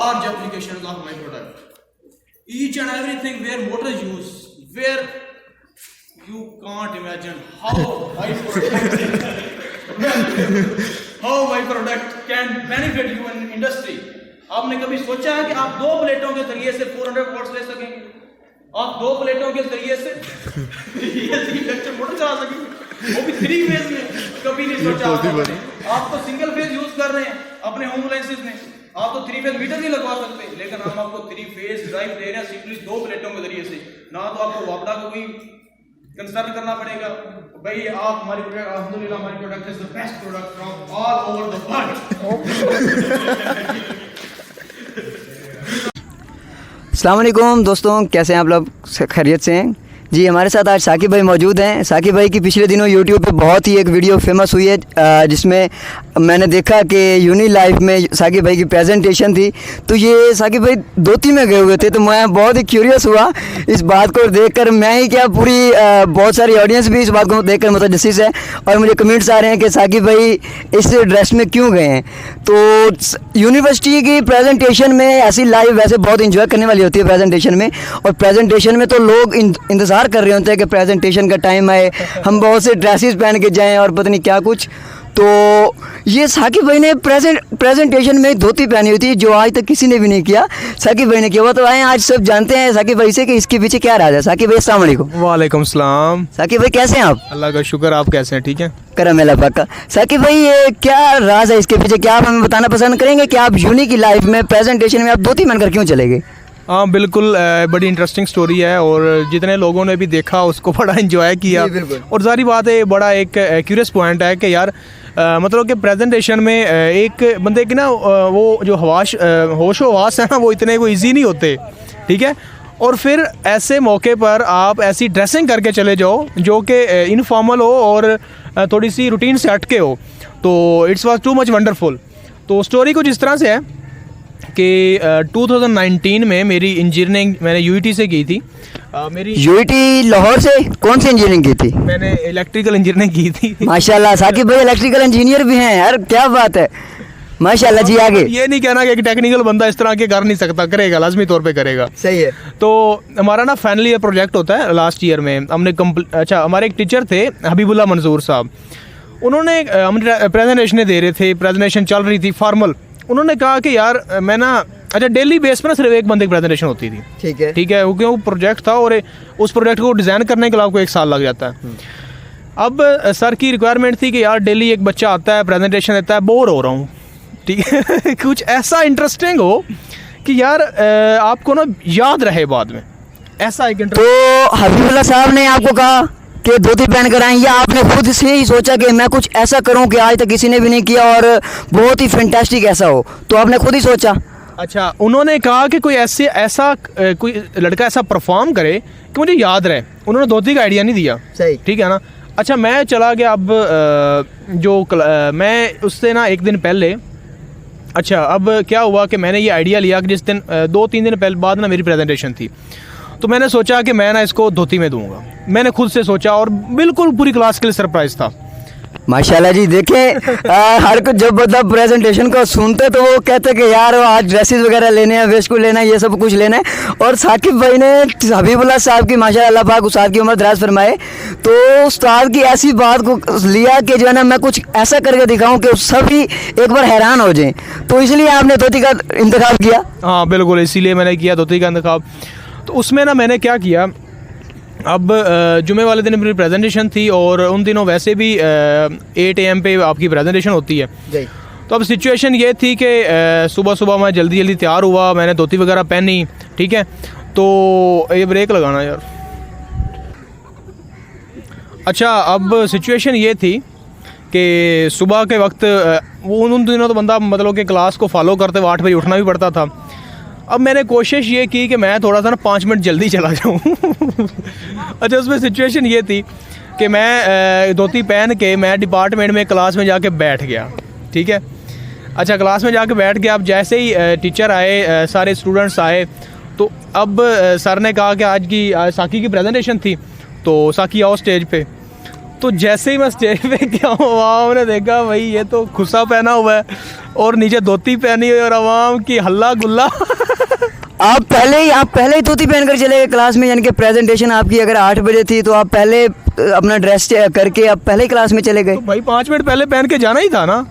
large applications of my product. Each and everything where motor use, where you can't imagine how my product can benefit you in industry. आपने कभी सोचा है कि आप 2 प्लेटों के जरिए से 400 वॉट्स ले सकेंगे? आप 2 प्लेटों के जरिए से ये इंडक्शन मोटर चला सकेंगे, वो भी 3 फेज में? कभी नहीं सोचा आपने। आप तो सिंगल फेज यूज कर रहे हैं अपने होम अप्लायंसेस में, आप तो 3 फेज मीटर नहीं लगवा सकते, लेकिन हम आपको 3 फेज ड्राइव दे रहे हैं सिंपली 2 प्लेटों के जरिए से। ना तो आपको वापडा को कोई कंसर्न करना पड़ेगा, भाई आप हमारी प्रोडक्ट, अल्हम्दुलिल्लाह हमारी product is the best product from all over the world. अस्सलाम वालेकुम दोस्तों, कैसे हैं आप लोग? खैरियत से हैं जी। हमारे साथ आज साकिब भाई मौजूद हैं। साकिब भाई की पिछले दिनों यूट्यूब पे बहुत ही एक वीडियो फेमस हुई है, जिसमें मैंने देखा कि यूनी लाइफ में साकिब भाई की प्रेजेंटेशन थी। तो ये साकिब भाई धोती में गए हुए थे, तो मैं बहुत ही क्यूरियस हुआ इस बात को देखकर। मैं ही क्या, पूरी बहुत सारी ऑडियंस भी इस बात को देखकर मुतजस्सिस है, और मुझे कमेंट्स आ रहे हैं कि साकिब भाई इस ड्रेस में क्यों गए हैं। तो यूनिवर्सिटी की प्रेजेंटेशन में ऐसी लाइव वैसे बहुत इंजॉय करने वाली होती है प्रेजेंटेशन में, और प्रेजेंटेशन में तो लोग इंतज़ार कर रहे होते हैं कि प्रेजेंटेशन का टाइम आए, हम बहुत से ड्रेसेस पहन के जाएं और पता नहीं क्या कुछ। तो ये साकिब भाई ने प्रेजेंटेशन में धोती पहनी हुई थी, जो आज तक किसी ने भी नहीं किया। साकिब भाई ने किया हुआ। तो आए आज सब जानते हैं साकिब भाई से कि इसके पीछे क्या राज है। साकिब भाई अस्सलाम वालेकुम। वालेकुम सलाम। साकिब भाई कैसे हैं आप? अल्लाह का शुक्र, आप कैसे हैं? ठीक है, करम अल्लाह पाक का। साकिब भाई ये क्या राज है इसके पीछे, क्या आप हमें बताना पसंद करेंगे कि आप यूनी की लाइफ में प्रेजेंटेशन में आप धोती पहनकर क्यों चले गए? हाँ बिल्कुल, बड़ी इंटरेस्टिंग स्टोरी है, और जितने लोगों ने भी देखा उसको बड़ा एंजॉय किया। और सारी बात है, बड़ा एक क्यूरियस पॉइंट है कि यार मतलब कि प्रेजेंटेशन में एक बंदे की ना वो जो होश हवास है ना, वो इतने वो ईजी नहीं होते, ठीक है। और फिर ऐसे मौके पर आप ऐसी ड्रेसिंग करके चले जाओ जो कि इनफॉर्मल हो और थोड़ी सी रूटीन से हटके हो, तो it's was too much wonderful. तो स्टोरी कुछ इस तरह से है कि 2019 में मेरी इंजीनियरिंग मैंने यूईटी से की थी। मेरी यूईटी लाहौर से कौन सी इंजीनियरिंग की थी? मैंने इलेक्ट्रिकल इंजीनियरिंग की थी। माशाल्लाह, साकिब भाई इलेक्ट्रिकल इंजीनियर भी हैं यार, क्या बात है, माशाल्लाह जी। आगे ये नहीं कहना कि एक टेक्निकल बंदा इस तरह के कर नहीं सकता, करेगा, लाजमी तौर पे करेगा। सही है। तो हमारा ना फाइनल ईयर प्रोजेक्ट होता है लास्ट ईयर में। हमने अच्छा, हमारे एक टीचर थे हबीबुल्लाह मंजूर साहब, उन्होंने हम प्रेजेंटेशन दे रहे थे, प्रेजेंटेशन चल रही थी फॉर्मल। उन्होंने कहा कि यार मैं ना, अच्छा डेली बेस पर ना सिर्फ एक बंदे की प्रेजेंटेशन होती थी, ठीक है, क्योंकि वो प्रोजेक्ट था और उस प्रोजेक्ट को डिज़ाइन करने के लिए आपको 1 साल लग जाता है। अब सर की रिक्वायरमेंट थी कि यार डेली एक बच्चा आता है, प्रेजेंटेशन देता है, बोर हो रहा हूँ, ठीक है। कुछ ऐसा इंटरेस्टिंग हो कि यार आपको ना याद रहे बाद में, ऐसा एक। तो हबीबुल्लाह साहब ने आपको कहा कि धोती पहन कर आए, या आपने खुद से ही सोचा कि मैं कुछ ऐसा करूं कि आज तक किसी ने भी नहीं किया और बहुत ही फैंटास्टिक ऐसा हो, तो आपने खुद ही सोचा? अच्छा, उन्होंने कहा कि कोई कोई लड़का ऐसा परफॉर्म करे कि मुझे याद रहे। उन्होंने धोती का आइडिया नहीं दिया, सही, ठीक है ना। अच्छा, मैं चला गया। अब मैं उससे ना एक दिन पहले, अच्छा अब क्या हुआ कि मैंने ये आइडिया लिया कि जिस दिन 2-3 दिन पहले बाद ना मेरी प्रेजेंटेशन थी, तो मैंने सोचा कि मैं ना इसको धोती में दूंगा। मैंने खुद से सोचा, और बिल्कुल पूरी क्लास के लिए सरप्राइज था। माशाल्लाह जी। देखें, हर कुछ जब बंदा प्रेजेंटेशन को सुनते तो वो कहते कि यार आज ड्रेसेस वगैरह लेने हैं, वेस्ट को लेना है, ये सब कुछ लेना है। और साकिब भाई ने हबीबुल्लाह साहब की माशाल्लाह पाक उस्ताद की उम्र दराज फरमाए, तो उस्ताद की ऐसी बात को लिया कि जो है ना मैं कुछ ऐसा करके दिखाऊं कि सभी एक बार हैरान हो जाएं, तो इसलिए आपने धोती का इंतखाब किया? हाँ बिल्कुल, इसीलिए मैंने किया धोती का इंतखाब। तो उसमें ना मैंने क्या किया, अब जुमे वाले दिन मेरी प्रेजेंटेशन थी, और उन दिनों वैसे भी 8 AM पे आपकी प्रेजेंटेशन होती है। तो अब सिचुएशन ये थी कि सुबह सुबह मैं जल्दी तैयार हुआ, मैंने धोती वगैरह पहनी, ठीक है। तो ये ब्रेक लगाना यार। अच्छा, अब सिचुएशन ये थी कि सुबह के वक्त वो उन दिनों तो बंदा मतलब कि क्लास को फॉलो करते हुए 8 बजे उठना भी पड़ता था। अब मैंने कोशिश ये की कि मैं थोड़ा सा ना 5 मिनट जल्दी चला जाऊँ। अच्छा, उसमें सिचुएशन ये थी कि मैं धोती पहन के मैं डिपार्टमेंट में क्लास में जाके बैठ गया, ठीक है। अच्छा, क्लास में जाके बैठ गया। अब जैसे ही टीचर आए, सारे स्टूडेंट्स आए, तो अब सर ने कहा कि आज साकी की प्रेजेंटेशन थी, तो साकी आओ स्टेज पे। तो जैसे ही मैं स्टेज पे गया हूँ, अवाम ने देखा भाई ये तो खुस्सा पहना हुआ है और नीचे धोती पहनी हुई और अवाम की हल्ला गुल्ला। आप पहले ही धोती पहनकर चले गए क्लास में, यानी कि प्रेजेंटेशन आपकी अगर 8 बजे थी तो आप पहले अपना ड्रेस करके आप पहले ही क्लास में चले गए? तो भाई 5 मिनट पहले पहन के जाना ही था ना।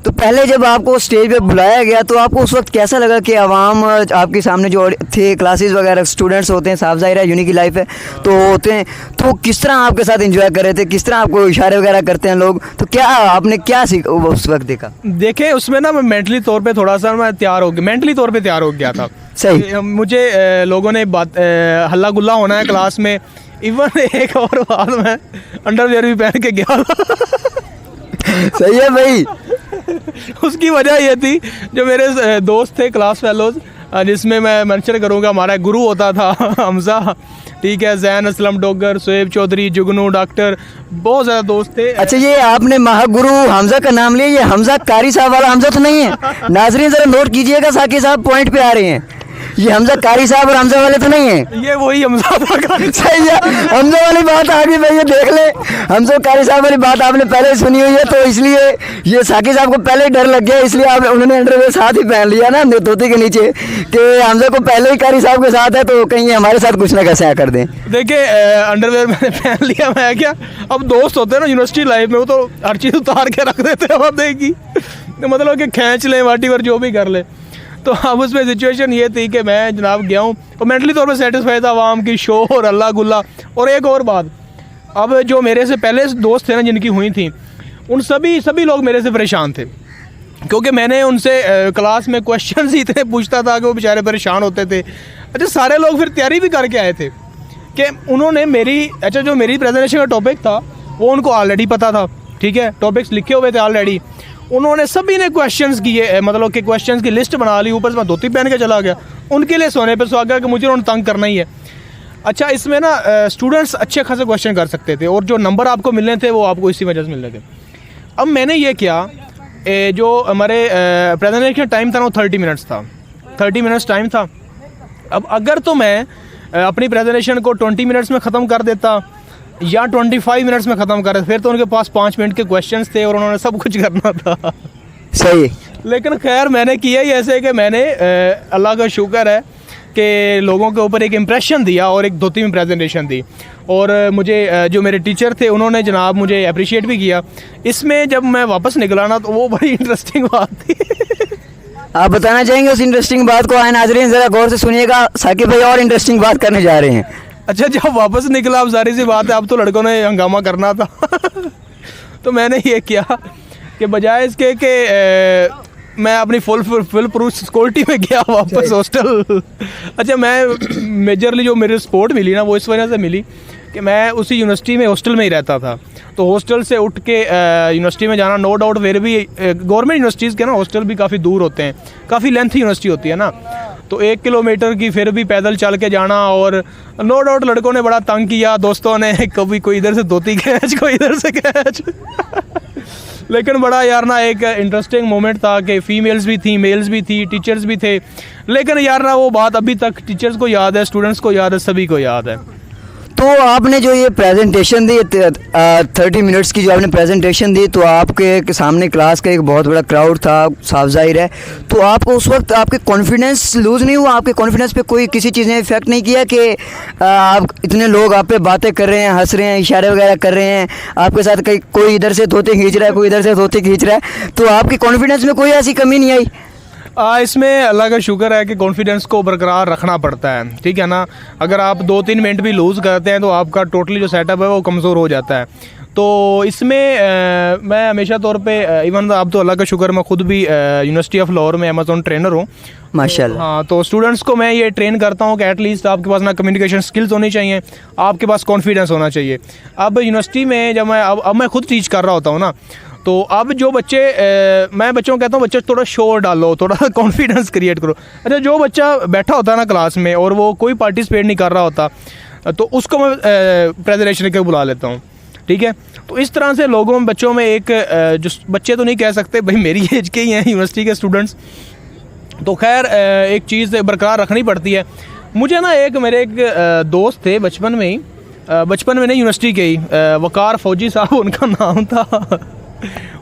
तो पहले जब आपको स्टेज पे बुलाया गया तो आपको उस वक्त कैसा लगा कि आवाम आपके सामने जो थे, क्लासेस वगैरह स्टूडेंट्स होते हैं, साफ ज़ाहिर है यूनिक की लाइफ है तो होते हैं, तो किस तरह आपके साथ एंजॉय कर रहे थे, किस तरह आपको इशारे वगैरह करते हैं लोग, तो क्या आपने क्या सीखा उस वक्त देखा? देखे उसमें ना मैं मेंटली तौर पे थोड़ा सा मैं मेंटली तौर पे तैयार हो गया था। सही। मुझे लोगों ने बात हल्ला गुल्ला होना है क्लास में। इवन एक और बात, मैं अंडरवियर भी पहन के गया सही है भाई। उसकी वजह ये थी, जो मेरे दोस्त थे क्लास फेलोज, जिसमें मैं मेंशन करूँगा हमारा गुरु होता था हमजा, ठीक है, जैन असलम डोगर, शोएब चौधरी, जुगनू, डॉक्टर, बहुत ज़्यादा दोस्त थे। अच्छा, ये आपने महागुरु हमजा का नाम लिया, ये हमजा कारी साहब वाला हमजा तो नहीं है? नाजरीन जरा नोट कीजिएगा, साकी साहब पॉइंट पे आ रहे हैं, ये हमजा कारी साहब और हमजा वाले तो नहीं है? ये वही हमजा था। सही है, हमजा वाली बात आ गई भाई, ये देख ले, हमजा कारी साहब वाली बात आपने पहले सुनी हुई है, तो इसलिए ये साकी साहब को पहले ही डर लग गया, इसलिए उन्होंने अंडरवेयर साथ ही पहन लिया ना धोती के नीचे, कि हमजा को पहले ही कारी साहब के साथ है तो कहीं हमारे साथ कुछ ना कैसे कर दें। देखिए अंडरवेयर मैंने पहन लिया, मैं क्या, अब दोस्त होते हैं ना यूनिवर्सिटी लाइफ में, वो तो हर चीज़ उतार के रख देते हैं वहाँ की, तो मतलब कि खींच लें वाटीवर जो भी कर ले। तो अब उसमें सिचुएशन ये थी कि मैं जनाब गया हूँ और मेंटली तौर पे सेटिस्फाई था, आवाम की शोर अल्लाह गुल्ला। और एक और बात, अब जो मेरे से पहले दोस्त थे ना जिनकी हुई थी, उन सभी लोग मेरे से परेशान थे, क्योंकि मैंने उनसे क्लास में क्वेश्चंस ही इतने पूछता था कि वो बेचारे परेशान होते थे। अच्छा, सारे लोग फिर तैयारी भी करके आए थे कि उन्होंने जो मेरी प्रेजेंटेशन का टॉपिक था वो उनको ऑलरेडी पता था, ठीक है, टॉपिक्स लिखे हुए थे ऑलरेडी। उन्होंने सभी ने क्वेश्चंस किए, मतलब कि क्वेश्चंस की लिस्ट बना ली, ऊपर से मैं धोती पहन के चला गया, उनके लिए सोने पे सुहागा कि मुझे उन्होंने तंग करना ही है। अच्छा, इसमें ना स्टूडेंट्स अच्छे खासे क्वेश्चन कर सकते थे और जो नंबर आपको मिलने थे वो आपको इसी वजह से मिल रहे थे। अब मैंने ये किया, जो हमारे प्रेजेंटेशन टाइम था ना वो 30 मिनट्स था, 30 मिनट्स टाइम था। अब अगर तो मैं अपनी प्रेजेंटेशन को 20 मिनट्स में ख़त्म कर देता या 25 मिनट्स में ख़त्म कर, फिर तो उनके पास 5 मिनट के क्वेश्चंस थे और उन्होंने सब कुछ करना था। सही। लेकिन खैर मैंने किया ही ऐसे कि मैंने अल्लाह का शुक्र है कि लोगों के ऊपर एक इम्प्रेशन दिया और एक धोती में प्रेजेंटेशन दी, और मुझे जो मेरे टीचर थे उन्होंने जनाब मुझे अप्रिशिएट भी किया। इसमें जब मैं वापस निकला ना तो वो बड़ी इंटरेस्टिंग बात थी। आप बताना चाहेंगे उस इंटरेस्टिंग बात को? आए नाज़रीन ज़रा गौर से सुनिएगा, साकिब भाई और इंटरेस्टिंग बात करने जा रहे हैं। अच्छा, जब वापस निकला, अब जारी सी बात है, अब तो लड़कों ने हंगामा करना था तो मैंने ये किया कि बजाय इसके कि मैं अपनी फुल प्रूफ सिक्योरिटी में गया वापस हॉस्टल। अच्छा, मैं मेजरली जो मेरी सपोर्ट मिली ना वो इस वजह से मिली कि मैं उसी यूनिवर्सिटी में हॉस्टल में ही रहता था, तो हॉस्टल से उठ के यूनिवर्सिटी में जाना, नो डाउट फिर भी गवर्नमेंट यूनिवर्सिटीज़ के ना हॉस्टल भी काफ़ी दूर होते हैं, काफ़ी लेंथी यूनिवर्सिटी होती है ना, तो 1 किलोमीटर की फिर भी पैदल चल के जाना, और नो डाउट लड़कों ने बड़ा तंग किया, दोस्तों ने कभी कोई इधर से धोती खींच, कोई इधर से खींच लेकिन बड़ा यार ना एक इंटरेस्टिंग मोमेंट था कि फीमेल्स भी थी, मेल्स भी थी, टीचर्स भी थे, लेकिन यार ना वो बात अभी तक टीचर्स को याद है, स्टूडेंट्स को याद है, सभी को याद है। तो आपने जो ये प्रेजेंटेशन दी 30 मिनट्स की जो आपने प्रेजेंटेशन दी, तो आपके सामने क्लास का एक बहुत बड़ा क्राउड था, साफ जाहिर है, तो आपको उस वक्त आपके कॉन्फिडेंस लूज़ नहीं हुआ? आपके कॉन्फिडेंस पे कोई किसी चीज़ ने इफेक्ट नहीं किया कि आप इतने लोग आप पे बातें कर रहे हैं, हंस रहे हैं, इशारे वगैरह कर रहे हैं, आपके साथ कोई इधर से धोती खींच रहा है, कोई इधर से धोती खींच रहा है, तो आपकी कॉन्फिडेंस में कोई ऐसी कमी नहीं आई? इसमें अल्लाह का शुक्र है कि कॉन्फिडेंस को बरकरार रखना पड़ता है, ठीक है ना। अगर आप 2-3 मिनट भी लूज़ करते हैं तो आपका टोटली जो सेटअप है वो कमज़ोर हो जाता है। तो इसमें मैं हमेशा तौर पे इवन अब तो अल्लाह का शुक्र मैं खुद भी यूनिवर्सिटी ऑफ लाहौर में अमेज़ॉन ट्रेनर हूँ, माशाल्लाह। हाँ, तो स्टूडेंट्स को मैं ये ट्रेन करता हूँ कि एटलीस्ट आपके पास ना कम्युनिकेशन स्किल्स होनी चाहिए, आपके पास कॉन्फिडेंस होना चाहिए। अब यूनिवर्सिटी में जब मैं अब मैं खुद टीच कर रहा होता हूँ ना, तो अब जो बच्चे मैं बच्चों को कहता हूँ बच्चे थोड़ा शोर डालो, थोड़ा कॉन्फिडेंस क्रिएट करो। अच्छा, जो बच्चा बैठा होता है ना क्लास में और वो कोई पार्टिसिपेट नहीं कर रहा होता, तो उसको मैं प्रेजेंटेशन के बुला लेता हूँ, ठीक है। तो इस तरह से लोगों में बच्चों में एक जो बच्चे तो नहीं कह सकते भाई मेरी एज के ही हैं यूनिवर्सिटी के स्टूडेंट्स, तो खैर एक चीज़ बरकरार रखनी पड़ती है। मुझे ना मेरे एक दोस्त थे बचपन में ही, बचपन में नहीं, यूनिवर्सिटी के ही वकार फौजी साहब उनका नाम था।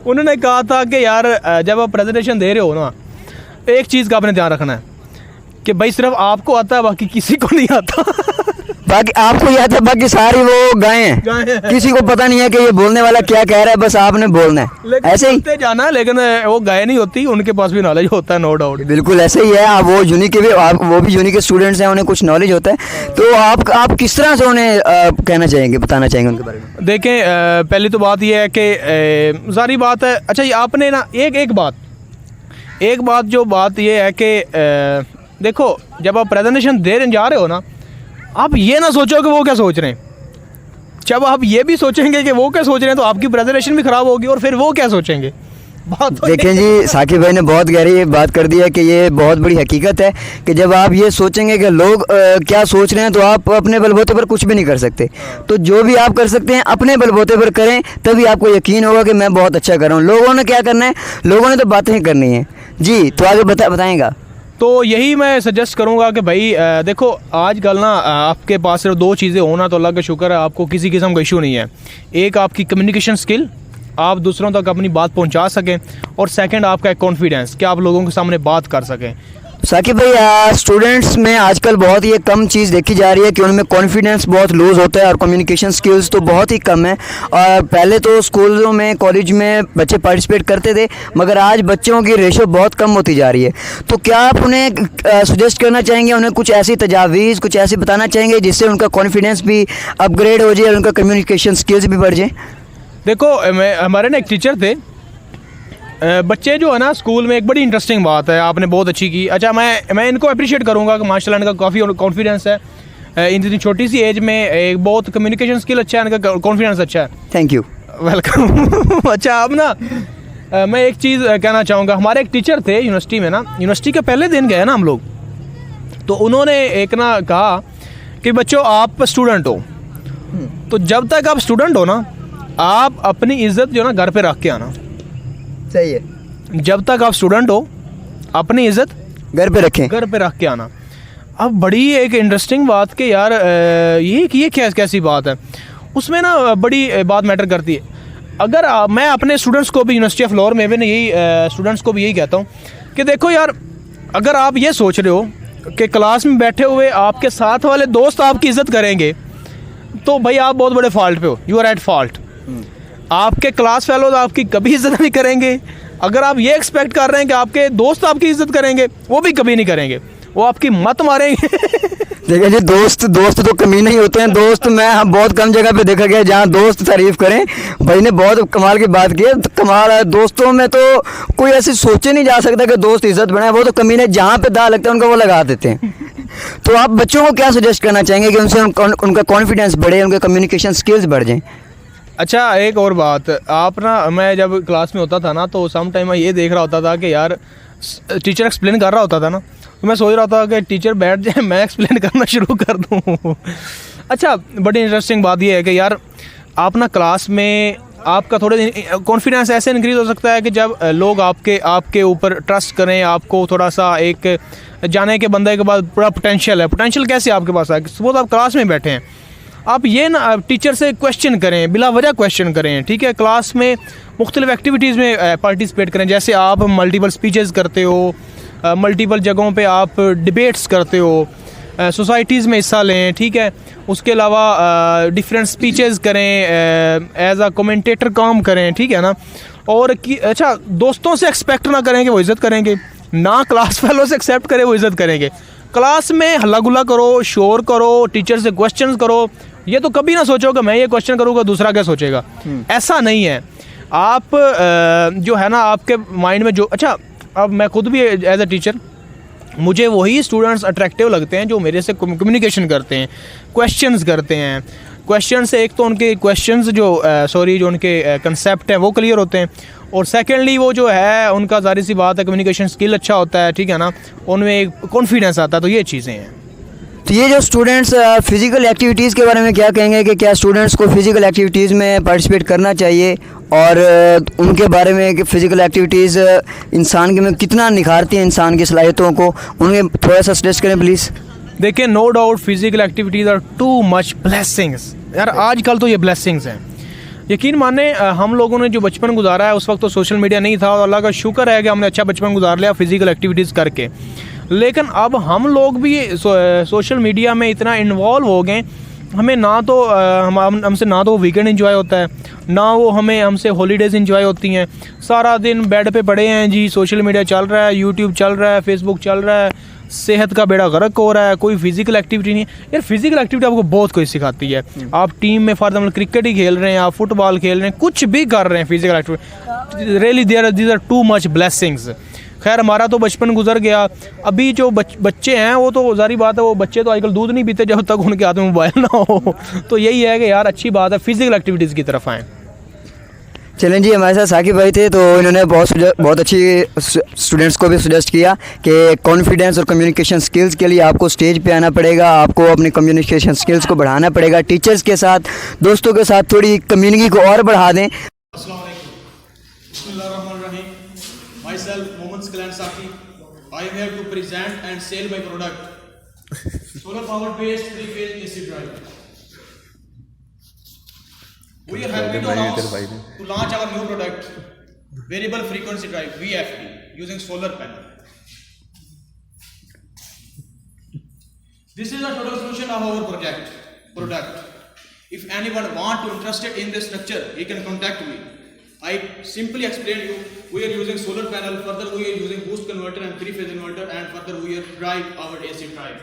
उन्होंने कहा था कि यार जब आप प्रेजेंटेशन दे रहे हो ना, एक चीज़ का आपने ध्यान रखना है कि भाई सिर्फ आपको आता है, बाकी किसी को नहीं आता। बाकी आपको याद है, बाकी सारी वो गाय हैं, किसी को पता नहीं है कि ये बोलने वाला क्या कह रहा है, बस आपने बोलना है। ऐसे ही जाना, लेकिन वो गाय नहीं होती, उनके पास भी नॉलेज होता है, नो डाउट। बिल्कुल ऐसे ही है। आप वो यूनी के भी, आप वो भी यूनी के स्टूडेंट्स हैं, उन्हें कुछ नॉलेज होता है। तो आप किस तरह से उन्हें कहना चाहेंगे, बताना चाहेंगे उनके बारे में? देखें, पहली तो बात यह है कि सारी बात है, अच्छा ये आपने ना एक बात जो बात ये है कि देखो, जब आप प्रेजेंटेशन देने जा रहे हो ना, आप ये ना सोचो कि वो क्या सोच रहे हैं। जब आप ये भी सोचेंगे कि वो क्या सोच रहे हैं, तो आपकी प्रेजेंटेशन भी खराब होगी, और फिर वो क्या सोचेंगे। देखें जी, साकिब भाई ने बहुत गहरी बात कर दी है कि ये बहुत बड़ी हकीकत है कि जब आप ये सोचेंगे कि लोग क्या सोच रहे हैं, तो आप अपने बलबूते पर कुछ भी नहीं कर सकते। तो जो भी आप कर सकते हैं अपने बलबूते पर करें, तभी आपको यकीन होगा कि मैं बहुत अच्छा कर रहा हूँ। लोगों ने क्या करना है, लोगों ने तो बातें ही करनी है जी। तो आगे बताएंगा। तो यही मैं सजेस्ट करूंगा कि भाई देखो, आजकल ना आपके पास सिर्फ दो चीज़ें होना तो अल्लाह का शुक्र है, आपको किसी किस्म का इशू नहीं है। एक आपकी कम्युनिकेशन स्किल, आप दूसरों तक अपनी बात पहुंचा सकें, और सेकंड आपका एक कॉन्फिडेंस कि आप लोगों के सामने बात कर सकें। साकिब भाई, स्टूडेंट्स में आजकल बहुत ही कम चीज़ देखी जा रही है कि उनमें कॉन्फिडेंस बहुत लूज़ होता है और कम्युनिकेशन स्किल्स तो बहुत ही कम है। और पहले तो स्कूलों में, कॉलेज में बच्चे पार्टिसिपेट करते थे, मगर आज बच्चों की रेशो बहुत कम होती जा रही है। तो क्या आप उन्हें सजेस्ट करना चाहेंगे, उन्हें कुछ ऐसी तजावीज़, कुछ ऐसे बताना चाहेंगे जिससे उनका कॉन्फिडेंस भी अपग्रेड हो जाए और उनका कम्युनिकेशन स्किल्स भी बढ़ जाए? देखो, हमारे ना एक टीचर थे, बच्चे जो है ना स्कूल में, एक बड़ी इंटरेस्टिंग बात है, आपने बहुत अच्छी की। अच्छा, मैं इनको अप्रिशिएट करूंगा कि माशाल्लाह इनका काफ़ी कॉन्फिडेंस है, इतनी छोटी सी एज में एक बहुत कम्युनिकेशन स्किल अच्छा है, इनका कॉन्फिडेंस अच्छा है। Thank you, welcome. अच्छा, अब ना मैं एक चीज़ कहना चाहूँगा। हमारे एक टीचर थे यूनिवर्सिटी में ना, यूनिवर्सिटी के पहले दिन गए ना हम लोग, तो उन्होंने एक ना कहा कि बच्चों आप स्टूडेंट हो, तो जब तक आप स्टूडेंट हो ना, आप अपनी इज्जत जो ना घर पे रख के आना। सही है। जब तक आप स्टूडेंट हो, अपनी इज्जत घर पे रखें, घर पे रख के आना। अब बड़ी एक इंटरेस्टिंग बात कि यार ये कैसी बात है, उसमें ना बड़ी बात मैटर करती है। अगर मैं अपने स्टूडेंट्स को भी, यूनिवर्सिटी ऑफ लाहौर में भी यही स्टूडेंट्स को भी यही कहता हूँ कि देखो यार, अगर आप ये सोच रहे हो कि क्लास में बैठे हुए आपके साथ वाले दोस्त आपकी इज्जत करेंगे, तो भाई आप बहुत बड़े फॉल्ट पे हो, यू आर एट फॉल्ट। आपके क्लास फेलोज आपकी कभी इज्जत नहीं करेंगे। अगर आप ये एक्सपेक्ट कर रहे हैं कि आपके दोस्त आपकी इज्जत करेंगे, वो भी कभी नहीं करेंगे, वो आपकी मत मारेंगे। देखिए जी, दोस्त तो कमी नहीं होते हैं। दोस्त मैं बहुत कम जगह पे देखा गया जहाँ दोस्त तारीफ करें। भाई ने बहुत कमाल की बात की है, तो कमाल है। दोस्तों में तो कोई ऐसे सोचे नहीं जा सकता कि दोस्त इज्जत बनाए, वो तो कमीने जहाँ पे दाग लगता है उनका वो लगा देते हैं। तो आप बच्चों को क्या सजेस्ट करना चाहेंगे कि उनसे उनका कॉन्फिडेंस बढ़े, उनके कम्युनिकेशन स्किल्स बढ़ जाएँ? अच्छा, एक और बात, आप ना, मैं जब क्लास में होता था ना, तो सम टाइम मैं ये देख रहा होता था कि यार टीचर एक्सप्लेन कर रहा होता था ना, तो मैं सोच रहा था कि टीचर बैठ जाए, मैं एक्सप्लेन करना शुरू कर दूँ। अच्छा, बड़ी इंटरेस्टिंग बात ये है कि यार आप ना क्लास में आपका थोड़े कॉन्फिडेंस ऐसे इंक्रीज़ हो सकता है कि जब लोग आपके ऊपर ट्रस्ट करें, आपको थोड़ा सा एक जाने के बंदे के बाद बड़ा पोटेंशियल कैसे आपके पास आए। सपोज आप क्लास में बैठे हैं, आप ये ना टीचर से क्वेश्चन करें, बिला वजह क्वेश्चन करें, ठीक है। क्लास में मुख्तलिफ एक्टिविटीज़ में पार्टिसिपेट करें, जैसे आप मल्टीपल स्पीचेस करते हो, मल्टीपल जगहों पे आप डिबेट्स करते हो, सोसाइटीज़ में हिस्सा लें, ठीक है। उसके अलावा डिफरेंट स्पीचेस करें, एज आ कमेंटेटर काम करें, ठीक है ना। और अच्छा, दोस्तों से एक्सपेक्ट ना करें कि वो इज़्ज़त करेंगे, ना क्लास फेलो से एक्सेप्ट करें वो इज़्ज़त करेंगे। क्लास में हल्ला गुल्ला करो, शोर करो, टीचर से क्वेश्चंस करो। ये तो कभी ना सोचो कि मैं ये क्वेश्चन करूँगा दूसरा क्या सोचेगा, ऐसा नहीं है। आप जो है ना, आपके माइंड में जो, अच्छा, अब मैं खुद भी एज अ टीचर, मुझे वही स्टूडेंट्स अट्रैक्टिव लगते हैं जो मेरे से कम्युनिकेशन करते हैं, क्वेश्चंस करते हैं। क्वेश्चन से एक तो उनके क्वेश्चंस जो उनके कंसेप्ट हैं वो क्लियर होते हैं, और सेकेंडली वो जो है उनका ज़ाहिर सी बात है कम्युनिकेशन स्किल अच्छा होता है, ठीक है ना, उनमें एक कॉन्फिडेंस आता है। तो ये चीज़ें हैं। तो ये जो स्टूडेंट्स फिज़िकल एक्टिविटीज़ के बारे में क्या कहेंगे कि क्या स्टूडेंट्स को फिज़िकल एक्टिविटीज़ में पार्टिसिपेट करना चाहिए, और उनके बारे में कि फ़िज़िकल एक्टिविटीज़ इंसान के में कितना निखारती हैं इंसान की सलाहियतों को, उन्हें थोड़ा सा सजेस्ट करें प्लीज़। देखिए no doubt physical activities are too much blessings यार, आजकल तो ये ब्लेसिंग्स हैं। यकीन माने हम लोगों ने जो बचपन गुजारा है उस वक्त तो सोशल मीडिया नहीं था और अल्लाह का शुक्र है कि हमने अच्छा बचपन गुजार लिया फिजिकल एक्टिविटीज़ करके। लेकिन अब हम लोग भी सोशल मीडिया में इतना इन्वॉल्व हो गए, हमें ना तो हमसे ना तो वीकेंड एंजॉय होता है, ना वो हमसे हॉलीडेज़ एंजॉय होती हैं। सारा दिन बेड पे पड़े हैं जी, सोशल मीडिया चल रहा है, यूट्यूब चल रहा है, फेसबुक चल रहा है, सेहत का बेड़ा गर्क हो रहा है, कोई फिजिकल एक्टिविटी नहीं है। यार फिजिकल एक्टिविटी आपको बहुत कुछ सिखाती है। आप टीम में फॉर एग्जाम्पल क्रिकेट ही खेल रहे हैं, आप फुटबॉल खेल रहे हैं, कुछ भी कर रहे हैं physical activity, really these are too much blessings. खैर हमारा तो बचपन गुजर गया, अभी जो बच्चे हैं वो तो जारी बात है, वो बच्चे तो आजकल दूध नहीं पीते जब तक उनके हाथ में मोबाइल ना हो। तो यही है कि यार अच्छी बात है फिजिकल एक्टिविटीज़ की तरफ आएँ। चलें जी, हमारे साथ साकिब भाई थे, तो इन्होंने बहुत अच्छी स्टूडेंट्स को भी सजेस्ट किया कि कॉन्फिडेंस और कम्युनिकेशन स्किल्स के लिए आपको स्टेज पे आना पड़ेगा, आपको अपनी कम्युनिकेशन स्किल्स को बढ़ाना पड़ेगा, टीचर्स के साथ, दोस्तों के साथ थोड़ी कम्युनिटी को और बढ़ा दें। अस्सलाम वालेकुम, बिस्मिल्लाहिर्रहमानिर्रहीम। Myself Mohammad Sklan Saki. I am here to present and sell my product, solar power based 3-phase AC drive. We are happy to announce to launch our new product, variable frequency drive VFD, using solar panel. This is a total solution of our product. If anyone want to interested in this structure, he can contact me. I simply explain you, we are using solar panel, further we are using boost converter and 3-phase inverter, and further we are drive our AC drive.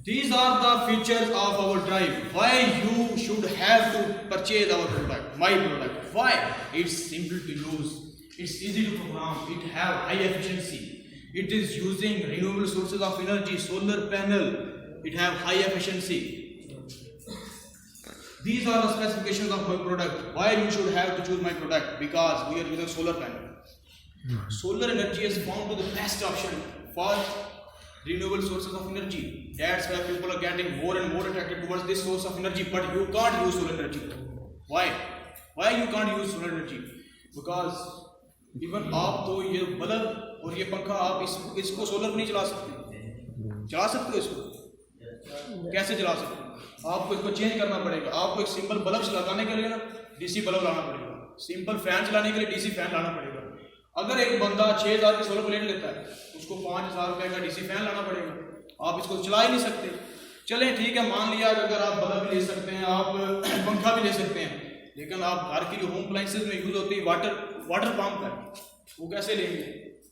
These are the features of our drive. Why you should have to purchase our product, my product. Why? It's simple to use, it's easy to program, it have high efficiency, it is using renewable sources of energy, solar panel, it have high efficiency. These are the specifications of my product. Why you should have to choose my product? Because we are using solar panel. Solar energy is found to the best option for renewable sources of energy. That's why people are getting more and more attracted towards this source of energy. But you can't use solar energy. Why? Why you can't use solar energy? Because even आप तो ये bulb और ये पंखा आप इसको solar पर नहीं चला सकते। चला सकते हो इसको? कैसे चला सकते हो? आपको इसको चेंज करना पड़ेगा। आपको एक सिंपल बल्ब लगाने के लिए ना डीसी बल्ब लाना पड़ेगा, सिंपल फैन चलाने के लिए डीसी फैन लाना पड़ेगा। अगर एक बंदा 6000 की सोलर प्लेट लेता है, उसको 5000 रुपए का डीसी फैन लाना पड़ेगा। आप इसको चला ही नहीं सकते। चलें ठीक है, मान लिया अगर आप बल्ब भी ले सकते हैं, आप पंखा भी ले सकते हैं, लेकिन आप घर की जो होम अप्लायंसेस में यूज होती है वाटर पंप है, वो कैसे लेंगे?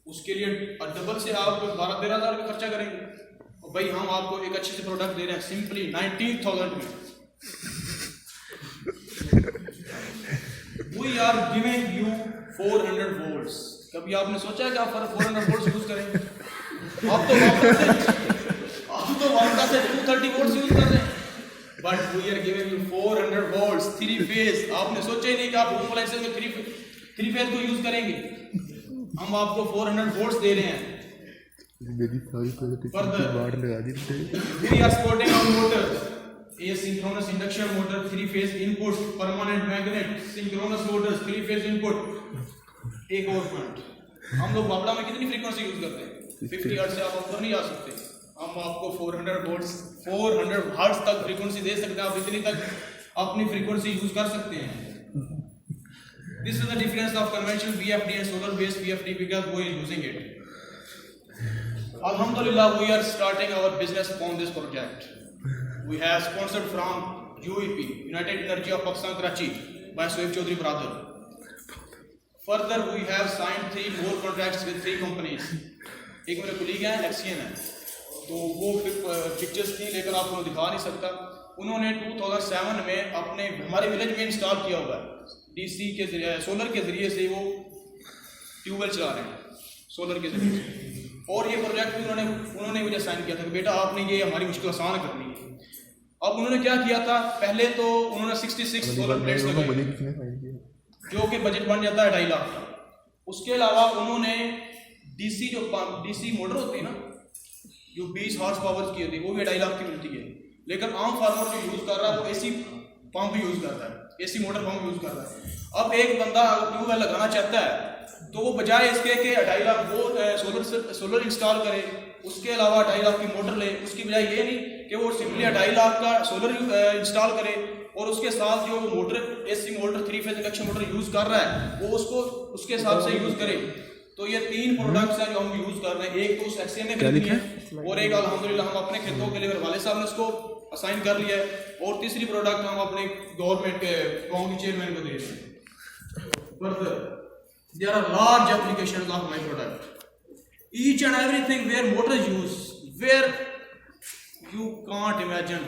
उसके लिए डबल से आप 12-13 हज़ार का खर्चा करेंगे। भाई हम आपको एक अच्छी सी प्रोडक्ट दे रहे हैं सिंपली 19,000 में। We are giving you 400 volts. कभी आपने सोचा है कि आप 400 volts यूज करेंगे? आप तो वापस से 230 volts यूज कर रहे हैं। But we are giving you 400 volts 3 phase. आपने सोचा ही नहीं कि आप होम अप्लायंसेस में 3 phase को यूज करेंगे। हम आपको 400 volts दे रहे हैं। Further, we are sporting our motors, asynchronous induction motor, 3-phase input, permanent magnet, synchronous motors, 3-phase input. एक और पॉइंट, हम लोग बाबड़ा में कितनी फ्रीक्वेंसी यूज करते हैं? 50 हर्ट्ज से आप ऊपर नहीं जा सकते। हम आपको 400 हर्ट्ज तक फ्रीक्वेंसी दे सकते हैं। आप इतनी तक अपनी फ्रीक्वेंसी यूज कर सकते हैं। This is the difference of conventional VFD and solar based VFD because we are using it. Alhamdulillah, we are starting our business on this project. We have sponsored from UEP, United Energy of Pakistan, Karachi, by Soeb Chaudhary brother. Further, we have signed 3 more contracts with 3 companies. एक मेरे colleague हैं, एक्सियन है, तो वो pictures थी लेकिन आपको दिखा नहीं सकता। उन्होंने 2007 में अपने हमारे विलेज में इंस्टॉल किया हुआ है, डीसी के जरिए, सोलर के जरिए से वो ट्यूबवेल चला रहे हैं सोलर के जरिए से। और ये प्रोजेक्ट भी उन्होंने मुझे साइन किया था कि बेटा आपने ये हमारी मुश्किल आसान करनी है। अब उन्होंने क्या किया था, पहले तो उन्होंने 66 सोलर प्लेट्स लगाई जो कि बजट बन जाता है 2.5 लाख का। उसके अलावा उन्होंने डीसी मोटर होती है ना जो 20 हॉर्स पावर की होती है, वो भी 2.5 लाख की मिलती है। लेकिन आम फार्मर जो यूज कर रहा है वो एसी पंप यूज करता है, एसी मोटर पंप यूज कर रहा है। अब एक बंदा अगर ट्यूबवेल लगाना चाहता है तो बजाय इसके कि 2.5 लाख वो सोलर इंस्टॉल करे, उसके अलावा 2.5 लाख की मोटर ले, उसकी बजाय ये नहीं कि वो सिंपली 2.5 लाख का सोलर इंस्टॉल करे और उसके साथ जो motor AC motor 3 phase induction motor use कर रहा है वो उसको उसके हिसाब से यूज़ करे। तो ये 3 प्रोडक्ट्स हैं जो हम यूज़ कर रहे हैं। एक तो उस एक्सचेंज में खरीदनी है और एक अल्हम्दुलिल्लाह हम अपने खेतों के लिए मेरे वाले साहब ने उसको असाइन कर लिया है, और तीसरी प्रोडक्ट हम अपने गवर्नमेंट के गाँव के चेयरमैन को दे रहे हैं। There are large applications of my product. Each and everything where motor is used, where you can't imagine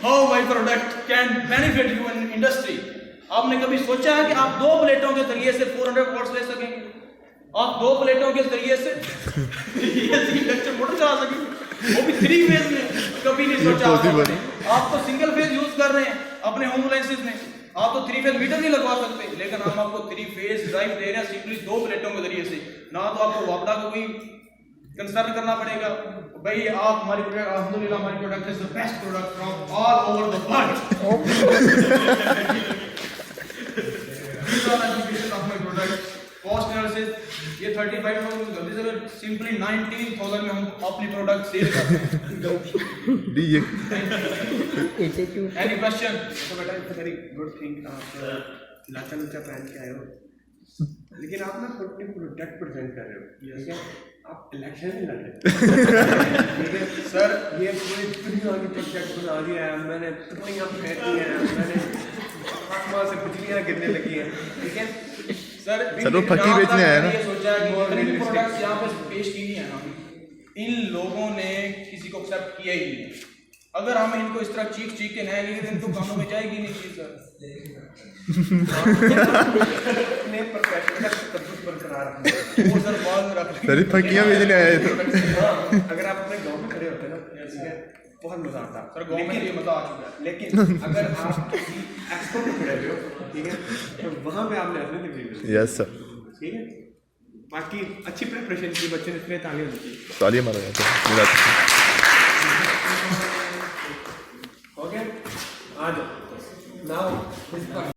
how my product can benefit you in industry. आपने कभी सोचा है कि आप 2 प्लेटों के जरिए से 400 वॉट्स ले सकेंगे? आप 2 प्लेटों के जरिए से इंडक्शन मोटर चला सकेंगे, वो भी 3 फेज में? कभी नहीं सोचा आपने। आप तो सिंगल फेज यूज कर रहे हैं अपने होम अप्लायंसेस में, आप तो 3 फेज मीटर नहीं लगवा सकते, लेकिन हम आपको 3 फेज ड्राइव दे रहे हैं सिंपली 2 प्लेटों के जरिए से। ना तो आपको वापडा को कोई कंसर्न करना पड़ेगा, भाई आप हमारी प्रोडक्ट, अल्हम्दुलिल्लाह हमारी product is the best product from all over the world. Cost analysis ये 35,000 जल्दी से सिंपली 19,000 में हम अपनी प्रोडक्ट सेल करते हैं। Any question? तो बेटा इट्स वेरी गुड थिंग, आप लाचा लूचा पहन के आए हो, लेकिन आप ना अपनी प्रोडक्ट प्रेजेंट कर रहे हो, ठीक है? आप इलेक्शन नहीं लड़ रहे, ठीक है सर? ये पूरी दुनिया की प्रोडक्ट बना दिया है मैंने, दुनिया फेंकी है मैंने, आसमान से बिजलियाँ गिरने लगी हैं, ठीक है सर? वो फकी बेचने आया ना। ये सोचा है कि जितने भी प्रोडक्ट्स यहाँ पे पेश की है ना, इन लोगों ने किसी को एक्सेप्ट किया ही नहीं। अगर हम इनको इस तरह चीख चीख के नए लेंगे तो इनको कानों में जाएगी नहीं चीज सर। अपने प्रोफेशन का तत्व बरकरार रखना, वो सर बाल में रख सर फकियां बेचने आए तो अगर आप अपने गाँव में खड़े होते ना, ठीक है, बहुत मजा आता सर। गाँव में ये मजा आ चुका है, लेकिन अगर आप किसी एक्सपो पे खड़े हो, ठीक है, तो वहाँ पे आपने अपने तकलीफ, यस सर, ठीक है? बाकी अच्छी प्रिपरेशन की, बच्चे ने इसमें तालियां दी, तालियां मारा जाता है। हो गया? आ जाओ नाउ